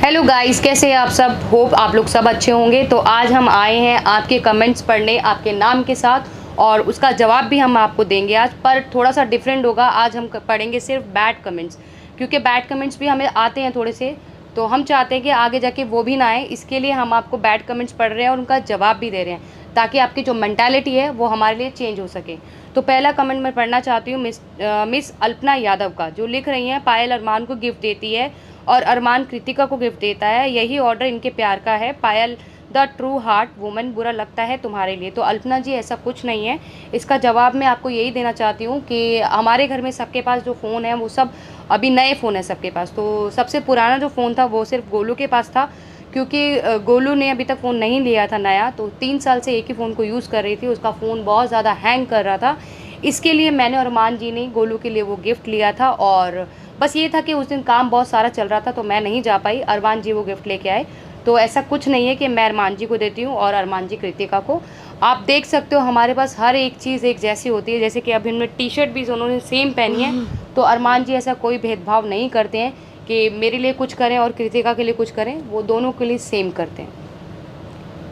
Hello guys, कैसे हैं आप सब। होप आप लोग सब अच्छे होंगे। तो आज हम आए हैं आपके कमेंट्स पढ़ने आपके नाम के साथ, और उसका जवाब भी हम आपको देंगे आज, पर थोड़ा सा डिफरेंट होगा। आज हम पढ़ेंगे सिर्फ बैड कमेंट्स, क्योंकि बैड कमेंट्स भी हमें आते हैं थोड़े से, तो हम चाहते हैं कि आगे जाके वो भी ना आए। इसके लिए हम आपको बैड कमेंट्स पढ़ रहे हैं और उनका जवाब भी दे रहे हैं, ताकि आपकी जो मेंटालिटी है वो हमारे लिए चेंज हो सके। तो पहला कमेंट मैं पढ़ना चाहती हूँ मिस अल्पना यादव का, जो लिख रही हैं पायल अरमान को गिफ्ट देती है और अरमान कृतिका को गिफ्ट देता है। यही ऑर्डर इनके प्यार का है। पायल द ट्रू हार्ट वुमन, बुरा लगता है तुम्हारे लिए। तो अल्पना जी, ऐसा कुछ नहीं है। इसका जवाब मैं आपको यही देना चाहती हूँ कि हमारे घर में सबके पास जो फ़ोन है वो सब अभी नए फ़ोन है सबके पास। तो सबसे पुराना जो फ़ोन था वो सिर्फ गोलू के पास था, क्योंकि गोलू ने अभी तक फ़ोन नहीं लिया था नया। तो 3 साल से एक ही फ़ोन को यूज़ कर रही थी। उसका फ़ोन बहुत ज़्यादा हैंग कर रहा था। इसके लिए मैंने और अरमान जी ने गोलू के लिए वो गिफ्ट लिया था। और बस ये था कि उस दिन काम बहुत सारा चल रहा था तो मैं नहीं जा पाई। अरमान जी वो गिफ्ट लेके आए। तो ऐसा कुछ नहीं है कि मैं अरमान जी को देती हूँ और अरमान जी कृतिका को। आप देख सकते हो हमारे पास हर एक चीज़ एक जैसी होती है। जैसे कि अभी हमने टी शर्ट भी उन्होंने सेम पहनी है। तो अरमान जी ऐसा कोई भेदभाव नहीं करते हैं कि मेरे लिए कुछ करें और कृतिका के लिए कुछ करें। वो दोनों के लिए सेम करते हैं।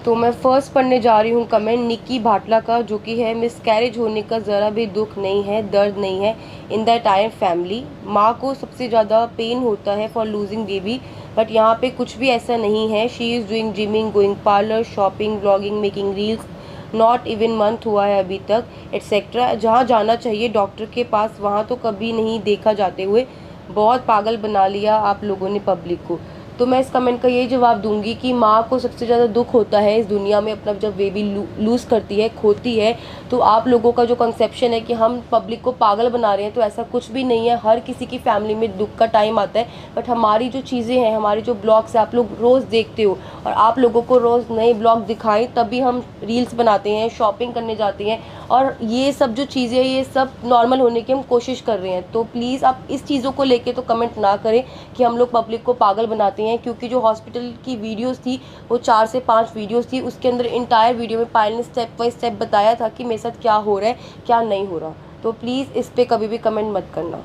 तो मैं फर्स्ट पढ़ने जा रही हूँ कमेंट निक्की भाटला का, जो कि है मिसकैरेज होने का ज़रा भी दुख नहीं है, दर्द नहीं है इन द एंटायर फैमिली। माँ को सबसे ज़्यादा पेन होता है फॉर लूजिंग बेबी, बट यहाँ पे कुछ भी ऐसा नहीं है। She is doing gymming, going parlour, shopping, blogging, making reels. Not even month हुआ है अभी तक, एट्सेट्रा। जहाँ जाना चाहिए डॉक्टर के पास वहाँ तो कभी नहीं देखा जाते हुए। बहुत पागल बना लिया आप लोगों ने पब्लिक को। तो मैं इस कमेंट का यही जवाब दूंगी कि माँ को सबसे ज़्यादा दुख होता है इस दुनिया में अपना जब बेबी लूज़ करती है, खोती है। तो आप लोगों का जो कंसेप्शन है कि हम पब्लिक को पागल बना रहे हैं, तो ऐसा कुछ भी नहीं है। हर किसी की फैमिली में दुख का टाइम आता है, बट हमारी जो चीज़ें हैं, हमारे जो ब्लॉग्स हैं, आप लोग रोज़ देखते हो और आप लोगों को रोज़ नए ब्लॉग दिखाएं तभी हम रील्स बनाते हैं, शॉपिंग करने जाते हैं, और ये सब जो चीज़ें हैं ये सब नॉर्मल होने की हम कोशिश कर रहे हैं। तो प्लीज़ आप इस चीज़ों को लेके तो कमेंट ना करें कि हम लोग पब्लिक को पागल बनाते हैं, क्योंकि जो हॉस्पिटल की वीडियोस थी वो 4 से 5 वीडियोस थी। उसके अंदर इंटायर वीडियो में पायल ने स्टेप बाय स्टेप बताया था कि मेरे साथ क्या हो रहा है, क्या नहीं हो रहा। तो प्लीज़ इस पर कभी भी कमेंट मत करना।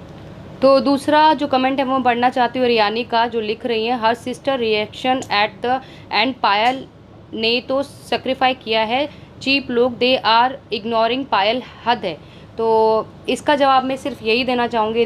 तो दूसरा जो कमेंट है वो पढ़ना चाहती हूँ रियानी का, जो लिख रही है her sister reaction at the end, Payal ने तो सेक्रीफाई किया है, चीप लोग दे आर इग्नोरिंग पायल, हद है। तो इसका जवाब मैं सिर्फ यही देना चाहूँगी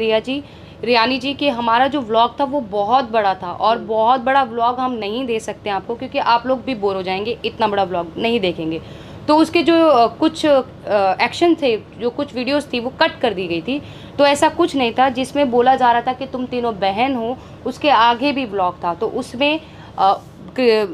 रियानी जी कि हमारा जो व्लॉग था वो बहुत बड़ा था, और बहुत बड़ा व्लॉग हम नहीं दे सकते आपको, क्योंकि आप लोग भी बोर हो जाएंगे, इतना बड़ा व्लॉग नहीं देखेंगे। तो उसके जो कुछ एक्शन थे, जो कुछ वीडियोस थी वो कट कर दी गई थी। तो ऐसा कुछ नहीं था जिसमें बोला जा रहा था कि तुम तीनों बहन हो। उसके आगे भी व्लॉग था, तो उसमें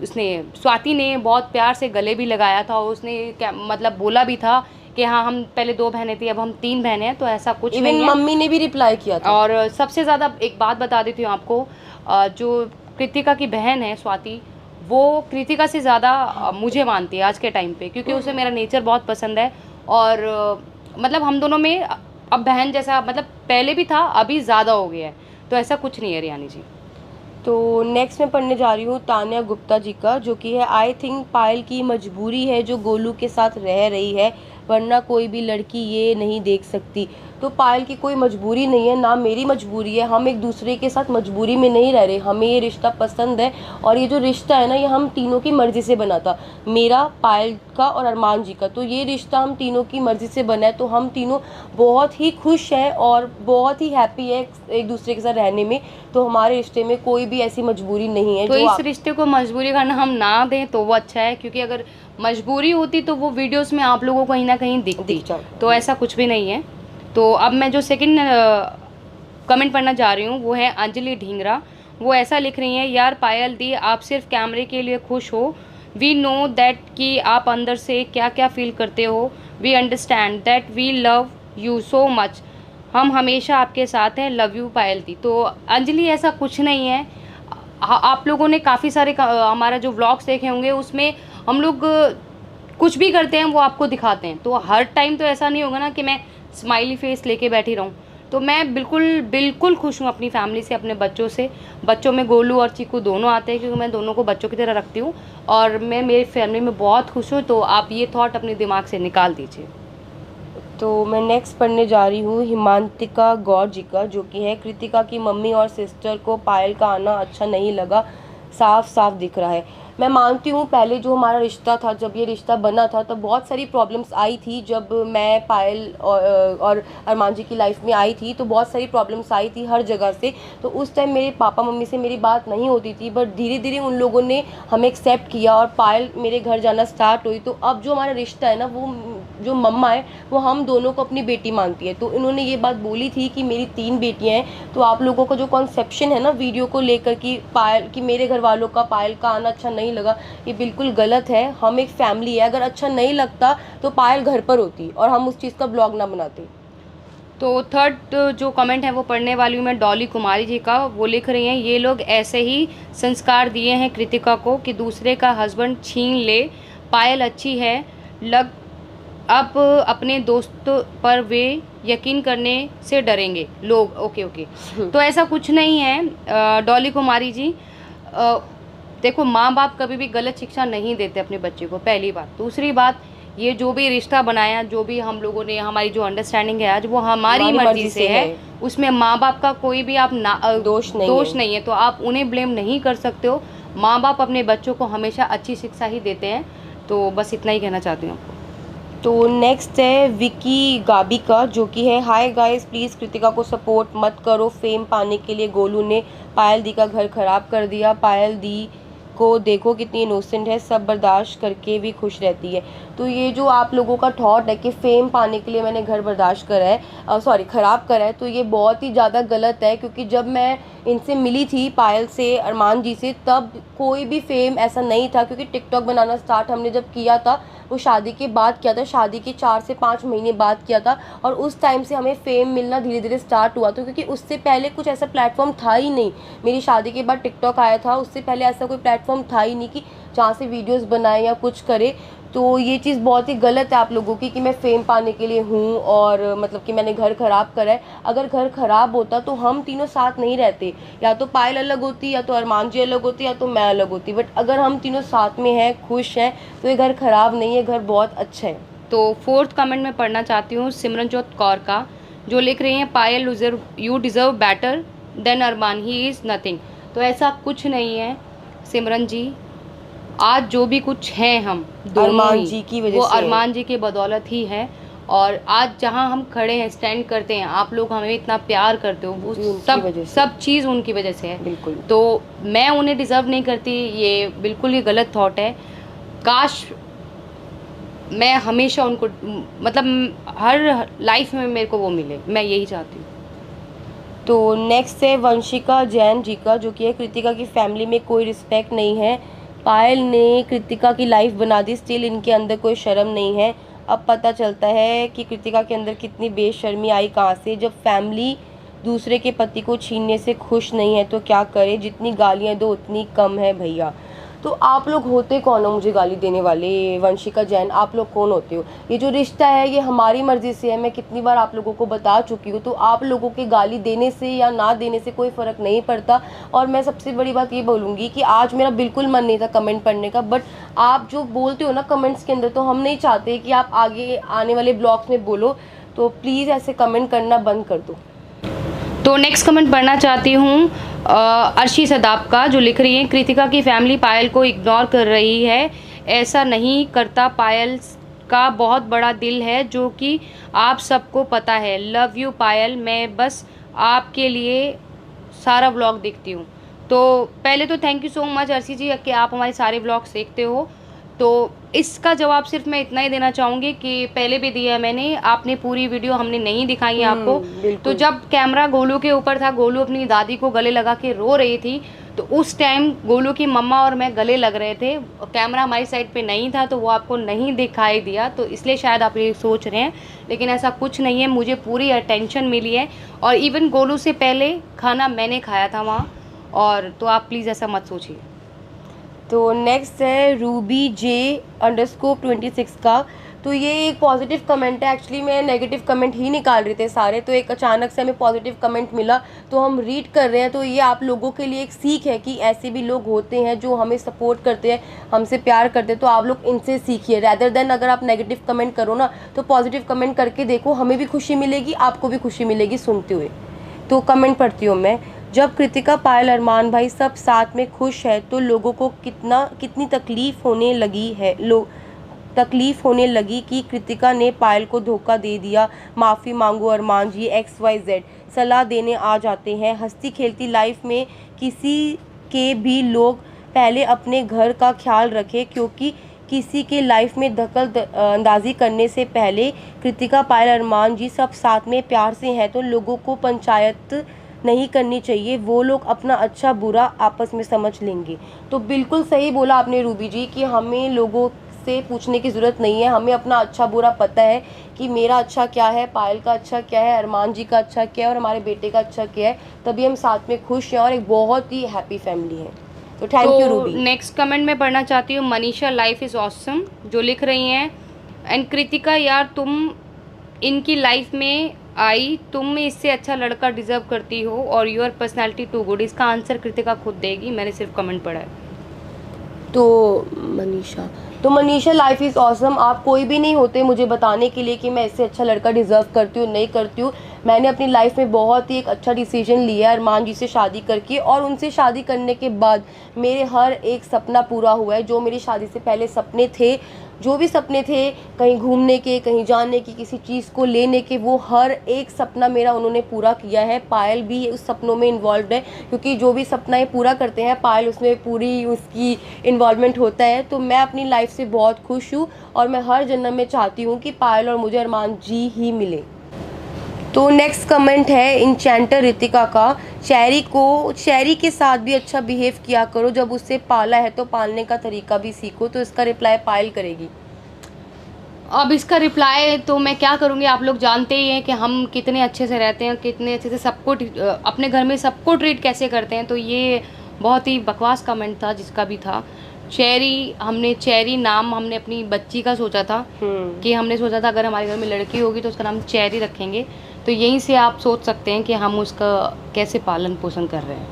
उसने स्वाति ने बहुत प्यार से गले भी लगाया था, और उसने क्या मतलब बोला भी था कि हाँ हम पहले 2 बहनें थी अब हम 3 बहनें हैं। तो ऐसा कुछ नहीं है। मम्मी ने भी रिप्लाई किया था। और सबसे ज़्यादा एक बात बता देती हूँ आपको, जो कृतिका की बहन है स्वाति, वो कृतिका से ज़्यादा मुझे मानती है आज के टाइम पे, क्योंकि उसे मेरा नेचर बहुत पसंद है। और मतलब हम दोनों में अब बहन जैसा, मतलब पहले भी था अभी ज़्यादा हो गया है। तो ऐसा कुछ नहीं है रियानी जी। तो नेक्स्ट मैं पढ़ने जा रही हूँ तान्या गुप्ता जी का, जो कि है आई थिंक पायल की मजबूरी है जो गोलू के साथ रह रही है, वरना कोई भी लड़की ये नहीं देख सकती। तो पायल की कोई मजबूरी नहीं है, ना मेरी मजबूरी है। हम एक दूसरे के साथ मजबूरी में नहीं रह रहे, हमें ये रिश्ता पसंद है। और ये जो रिश्ता है ना, ये हम तीनों की मर्ज़ी से बना था, मेरा, पायल का और अरमान जी का। तो ये रिश्ता हम तीनों की मर्ज़ी से बना है, तो हम तीनों बहुत ही खुश हैं और बहुत ही हैप्पी है एक दूसरे के साथ रहने में। तो हमारे रिश्ते में कोई भी ऐसी मजबूरी नहीं है। तो इस रिश्ते को मजबूरी का हम ना दें तो वो अच्छा है, क्योंकि अगर मजबूरी होती तो वो वीडियोस में आप लोगों को कहीं ना कहीं दिखती। तो ऐसा कुछ भी नहीं है। तो अब मैं जो सेकंड कमेंट पढ़ना चाह रही हूँ वो है अंजलि ढींगरा। वो ऐसा लिख रही हैं, यार पायल दी आप सिर्फ कैमरे के लिए खुश हो, वी नो दैट कि आप अंदर से क्या क्या फील करते हो, we understand that, we love you so much, हम हमेशा आपके साथ हैं, लव यू पायल दी। तो अंजलि ऐसा कुछ नहीं है। आप लोगों ने काफ़ी सारे हमारा जो व्लॉग्स देखे होंगे, उसमें हम लोग कुछ भी करते हैं वो आपको दिखाते हैं। तो हर टाइम तो ऐसा नहीं होगा ना कि मैं स्माइली फेस लेके बैठी रहूं। तो मैं बिल्कुल बिल्कुल खुश हूँ अपनी फैमिली से, अपने बच्चों से। बच्चों में गोलू और चीकू दोनों आते हैं, क्योंकि मैं दोनों को बच्चों की तरह रखती हूँ, और मैं मेरी फैमिली में बहुत खुश हूँ। तो आप ये थॉट अपने दिमाग से निकाल दीजिए। तो मैं नेक्स्ट पढ़ने जा रही हूँ हिमांतिका गौर जी का, जो कि है कृतिका की मम्मी और सिस्टर को पायल का आना अच्छा नहीं लगा, साफ साफ दिख रहा है। मैं मानती हूँ पहले जो हमारा रिश्ता था, जब ये रिश्ता बना था, तब बहुत सारी प्रॉब्लम्स आई थी। जब मैं पायल और अरमान जी की लाइफ में आई थी तो बहुत सारी प्रॉब्लम्स आई थी हर जगह से। तो उस टाइम मेरे पापा मम्मी से मेरी बात नहीं होती थी, बट धीरे धीरे उन लोगों ने हमें एक्सेप्ट किया और पायल मेरे घर जाना स्टार्ट हुई। तो अब जो हमारा रिश्ता है ना, वो जो मम्मा है वो हम दोनों को अपनी बेटी मानती है। तो इन्होंने ये बात बोली थी कि मेरी 3 बेटियां हैं, तो आप लोगों का जो कॉन्सेप्शन है ना वीडियो को लेकर कि पायल, कि मेरे घर वालों का पायल का आना अच्छा नहीं लगा, ये बिल्कुल गलत है। हम एक फैमिली है, अगर अच्छा नहीं लगता तो पायल घर पर होती और हम उस चीज़ का ब्लॉग ना बनाते। तो थर्ड जो कमेंट है वो पढ़ने वाली हूँ मैं डॉली कुमारी जी का। वो लिख रही हैं, ये लोग ऐसे ही संस्कार दिए हैं कृतिका को कि दूसरे का हस्बैंड छीन ले। पायल अच्छी है, लग अब अपने दोस्त पर वे यकीन करने से डरेंगे लोग। ओके ओके, तो ऐसा कुछ नहीं है डॉली कुमारी जी। देखो, माँ बाप कभी भी गलत शिक्षा नहीं देते अपने बच्चे को, पहली बात। दूसरी बात, ये जो भी रिश्ता बनाया, जो भी हम लोगों ने, हमारी जो अंडरस्टैंडिंग है आज, वो हमारी मर्जी से है। उसमें माँ बाप का कोई भी आप दोष नहीं है, तो आप उन्हें ब्लेम नहीं कर सकते हो। माँ बाप अपने बच्चों को हमेशा अच्छी शिक्षा ही देते हैं। तो बस इतना ही कहना चाहती हूँ आपको। तो नेक्स्ट है विकी गाबी का, जो कि है, हाय गाइस प्लीज़ कृतिका को सपोर्ट मत करो। फेम पाने के लिए गोलू ने पायल दी का घर खराब कर दिया। पायल दी को देखो कितनी इनोसेंट है, सब बर्दाश्त करके भी खुश रहती है। तो ये जो आप लोगों का थॉट है कि फेम पाने के लिए मैंने घर बर्दाश्त करा है, सॉरी ख़राब करा है, तो ये बहुत ही ज़्यादा गलत है। क्योंकि जब मैं इनसे मिली थी, पायल से, अरमान जी से, तब कोई भी फेम ऐसा नहीं था। क्योंकि टिकटॉक बनाना स्टार्ट हमने जब किया था वो शादी के बाद किया था, शादी के 4 से 5 महीने बाद किया था। और उस टाइम से हमें फेम मिलना धीरे धीरे स्टार्ट हुआ था, क्योंकि उससे पहले कुछ ऐसा प्लेटफॉर्म था ही नहीं। मेरी शादी के बाद टिकटॉक आया था, उससे पहले ऐसा कोई प्लेटफॉर्म था ही नहीं कि जहाँ से वीडियोस बनाए या कुछ करे। तो ये चीज़ बहुत ही गलत है आप लोगों की कि मैं फेम पाने के लिए हूँ और मतलब कि मैंने घर ख़राब करा है। अगर घर ख़राब होता तो हम तीनों साथ नहीं रहते, या तो पायल अलग होती, या तो अरमान जी अलग होती, या तो मैं अलग होती। बट अगर हम तीनों साथ में हैं, खुश हैं, तो ये घर ख़राब नहीं है, घर बहुत अच्छा है। तो फोर्थ कमेंट में पढ़ना चाहती हूँ सिमरनजोत कौर का, जो लिख रही हैं, Payal you deserve better than Armaan, he is nothing. तो ऐसा कुछ नहीं है सिमरन जी। आज जो भी कुछ हैं हम अरमान जी की वजह से, वो अरमान जी की बदौलत ही है। और आज जहाँ हम खड़े हैं, स्टैंड करते हैं, आप लोग हमें इतना प्यार करते हो, वो सब चीज़ उनकी वजह से है। बिल्कुल। तो मैं उन्हें डिज़र्व नहीं करती, ये बिल्कुल ही गलत थॉट है। काश मैं हमेशा उनको, मतलब हर लाइफ में मेरे को वो मिले, मैं यही चाहती हूँ। तो नेक्स्ट है वंशिका जैन जी का, जो कि है, कृतिका की फैमिली में कोई रिस्पेक्ट नहीं है। पायल ने कृतिका की लाइफ बना दी, स्टिल इनके अंदर कोई शर्म नहीं है। अब पता चलता है कि कृतिका के अंदर कितनी बेशर्मी आई कहाँ से। जब फैमिली दूसरे के पति को छीनने से खुश नहीं है तो क्या करे, जितनी गालियाँ दो उतनी कम है भैया। तो आप लोग होते कौन हो मुझे गाली देने वाले? वंशिका जैन, आप लोग कौन होते हो? ये जो रिश्ता है ये हमारी मर्ज़ी से है, मैं कितनी बार आप लोगों को बता चुकी हूँ। तो आप लोगों के गाली देने से या ना देने से कोई फ़र्क नहीं पड़ता। और मैं सबसे बड़ी बात ये बोलूँगी कि आज मेरा बिल्कुल मन नहीं था कमेंट पढ़ने का, बट आप जो बोलते हो ना कमेंट्स के अंदर, तो हम नहीं चाहते कि आप आगे आने वाले ब्लॉग्स में बोलो। तो प्लीज़ ऐसे कमेंट करना बंद कर दो। तो नेक्स्ट कमेंट पढ़ना चाहती हूँ अर्शी सदाब का, जो लिख रही हैं, कृतिका की फैमिली पायल को इग्नोर कर रही है, ऐसा नहीं करता। पायल का बहुत बड़ा दिल है, जो कि आप सबको पता है। लव यू पायल, मैं बस आपके लिए सारा व्लॉग देखती हूँ। तो पहले तो thank you so much Arshi ji कि आप हमारे सारे व्लॉग्स देखते हो। तो इसका जवाब सिर्फ मैं इतना ही देना चाहूँगी कि पहले भी दिया है मैंने, आपने पूरी वीडियो हमने नहीं दिखाई है आपको। तो जब कैमरा गोलू के ऊपर था, गोलू अपनी दादी को गले लगा के रो रही थी, तो उस टाइम गोलू की मम्मा और मैं गले लग रहे थे, कैमरा हमारी साइड पे नहीं था, तो वो आपको नहीं दिखाई दिया, तो इसलिए शायद आप ये सोच रहे हैं। लेकिन ऐसा कुछ नहीं है, मुझे पूरी अटेंशन मिली है। और इवन गोलू से पहले खाना मैंने खाया था वहाँ, और तो आप प्लीज़ ऐसा मत सोचिए। तो नेक्स्ट है रूबी J_26 का। तो ये एक पॉजिटिव कमेंट है। एक्चुअली मैं नेगेटिव कमेंट ही निकाल रहे थे सारे, तो एक अचानक से हमें पॉजिटिव कमेंट मिला तो हम रीड कर रहे हैं। तो ये आप लोगों के लिए एक सीख है कि ऐसे भी लोग होते हैं जो हमें सपोर्ट करते हैं, हमसे प्यार करते हैं। तो आप लोग इनसे सीखिए, रैदर देन अगर आप नेगेटिव कमेंट करो ना, तो पॉजिटिव कमेंट करके देखो, हमें भी खुशी मिलेगी, आपको भी खुशी मिलेगी सुनते हुए। तो कमेंट पढ़ती हूँ मैं। जब कृतिका, पायल, अरमान भाई सब साथ में खुश है तो लोगों को कितनी तकलीफ होने लगी कि कृतिका ने पायल को धोखा दे दिया। माफ़ी मांगो अरमान जी, XYZ सलाह देने आ जाते हैं। हंसती खेलती लाइफ में किसी के भी लोग पहले अपने घर का ख्याल रखें, क्योंकि किसी के लाइफ में दखल अंदाजी करने से पहले कृतिका, पायल, अरमान जी सब साथ में प्यार से हैं तो लोगों को पंचायत नहीं करनी चाहिए। वो लोग अपना अच्छा बुरा आपस में समझ लेंगे। तो बिल्कुल सही बोला आपने रूबी जी कि हमें लोगों से पूछने की ज़रूरत नहीं है, हमें अपना अच्छा बुरा पता है कि मेरा अच्छा क्या है, पायल का अच्छा क्या है, अरमान जी का अच्छा क्या है और हमारे बेटे का अच्छा क्या है, तभी हम साथ में खुश हैं और एक बहुत ही हैप्पी फैमिली है। तो thank you Ruby. Next comment में पढ़ना चाहती हूँ मनीषा लाइफ इज़ ऑसम जो लिख रही हैं, एंड कृतिका यार तुम इनकी लाइफ में आई, तुम इससे अच्छा लड़का डिजर्व करती हो और योर पर्सनैलिटी टू गुड। इसका आंसर कृतिका खुद देगी, मैंने सिर्फ कमेंट पढ़ा है। तो मनीषा लाइफ इज़ ऑसम, आप कोई भी नहीं होते मुझे बताने के लिए कि मैं इससे अच्छा लड़का डिज़र्व करती हूँ नहीं करती हूँ। मैंने अपनी लाइफ में बहुत ही एक अच्छा डिसीजन लिया है अरमान जी से शादी करके, और उनसे शादी करने के बाद मेरे हर एक सपना पूरा हुआ है। जो मेरी शादी से पहले सपने थे, जो भी सपने थे, कहीं घूमने के, कहीं जाने की, किसी चीज़ को लेने के, वो हर एक सपना मेरा उन्होंने पूरा किया है। पायल भी उस सपनों में इन्वॉल्व है, क्योंकि जो भी सपना ये पूरा करते हैं पायल उसमें पूरी उसकी इन्वॉल्वमेंट होता है। तो मैं अपनी लाइफ से बहुत खुश हूँ और मैं हर जन्म में चाहती हूँ कि पायल और मुझे अरमान जी ही मिले। तो नेक्स्ट कमेंट है इंचेंटर रितिका का, चेरी के साथ भी अच्छा बिहेव किया करो, जब उससे पाला है तो पालने का तरीका भी सीखो। तो इसका रिप्लाई पायल करेगी। अब इसका रिप्लाई तो मैं क्या करूँगी, आप लोग जानते ही हैं कि हम कितने अच्छे से रहते हैं, कितने अच्छे से सबको अपने घर में सबको ट्रीट कैसे करते हैं। तो ये बहुत ही बकवास कमेंट था जिसका भी था। चेरी नाम हमने अपनी बच्ची का सोचा था कि हमने सोचा था अगर हमारे घर में लड़की होगी तो उसका नाम चेरी रखेंगे। तो यहीं से आप सोच सकते हैं कि हम उसका कैसे पालन पोषण कर रहे हैं।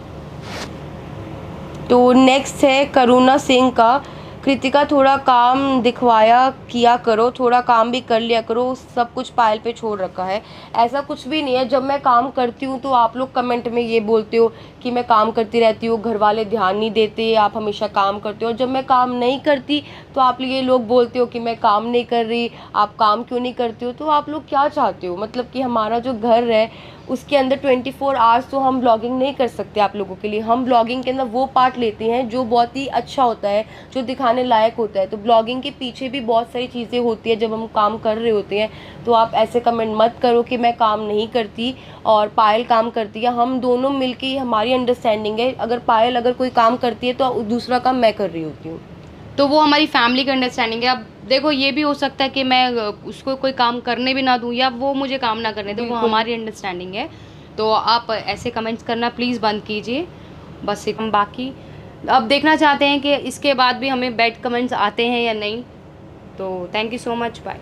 तो नेक्स्ट है करुणा सिंह का, कृतिका थोड़ा काम दिखवाया किया करो, थोड़ा काम भी कर लिया करो, सब कुछ पायल पे छोड़ रखा है। ऐसा कुछ भी नहीं है। जब मैं काम करती हूँ तो आप लोग कमेंट में ये बोलते हो कि मैं काम करती रहती हूँ, घर वाले ध्यान नहीं देते, आप हमेशा काम करते हो। जब मैं काम नहीं करती तो आप ये लोग बोलते हो कि मैं काम नहीं कर रही, आप काम क्यों नहीं करती हो। तो आप लोग क्या चाहते हो, मतलब कि हमारा जो घर है उसके अंदर 24 आवर्स तो हम ब्लॉगिंग नहीं कर सकते आप लोगों के लिए। हम ब्लॉगिंग के अंदर वो पार्ट लेते हैं जो बहुत ही अच्छा होता है, जो दिखाने लायक होता है। तो ब्लॉगिंग के पीछे भी बहुत सारी चीज़ें होती है जब हम काम कर रहे होते हैं। तो आप ऐसे कमेंट मत करो कि मैं काम नहीं करती और पायल काम करती है। हम दोनों मिलके, हमारी अंडरस्टैंडिंग है। अगर पायल अगर कोई काम करती है तो दूसरा काम मैं कर रही होती हूँ। तो वो हमारी फैमिली की अंडरस्टैंडिंग है। अब देखो ये भी हो सकता है कि मैं उसको कोई काम करने भी ना दूँ या वो मुझे काम ना करने दे, वो हमारी अंडरस्टैंडिंग है। तो आप ऐसे कमेंट्स करना प्लीज़ बंद कीजिए। बस हम बाकी अब देखना चाहते हैं कि इसके बाद भी हमें बैड कमेंट्स आते हैं या नहीं। तो thank you so much, bye.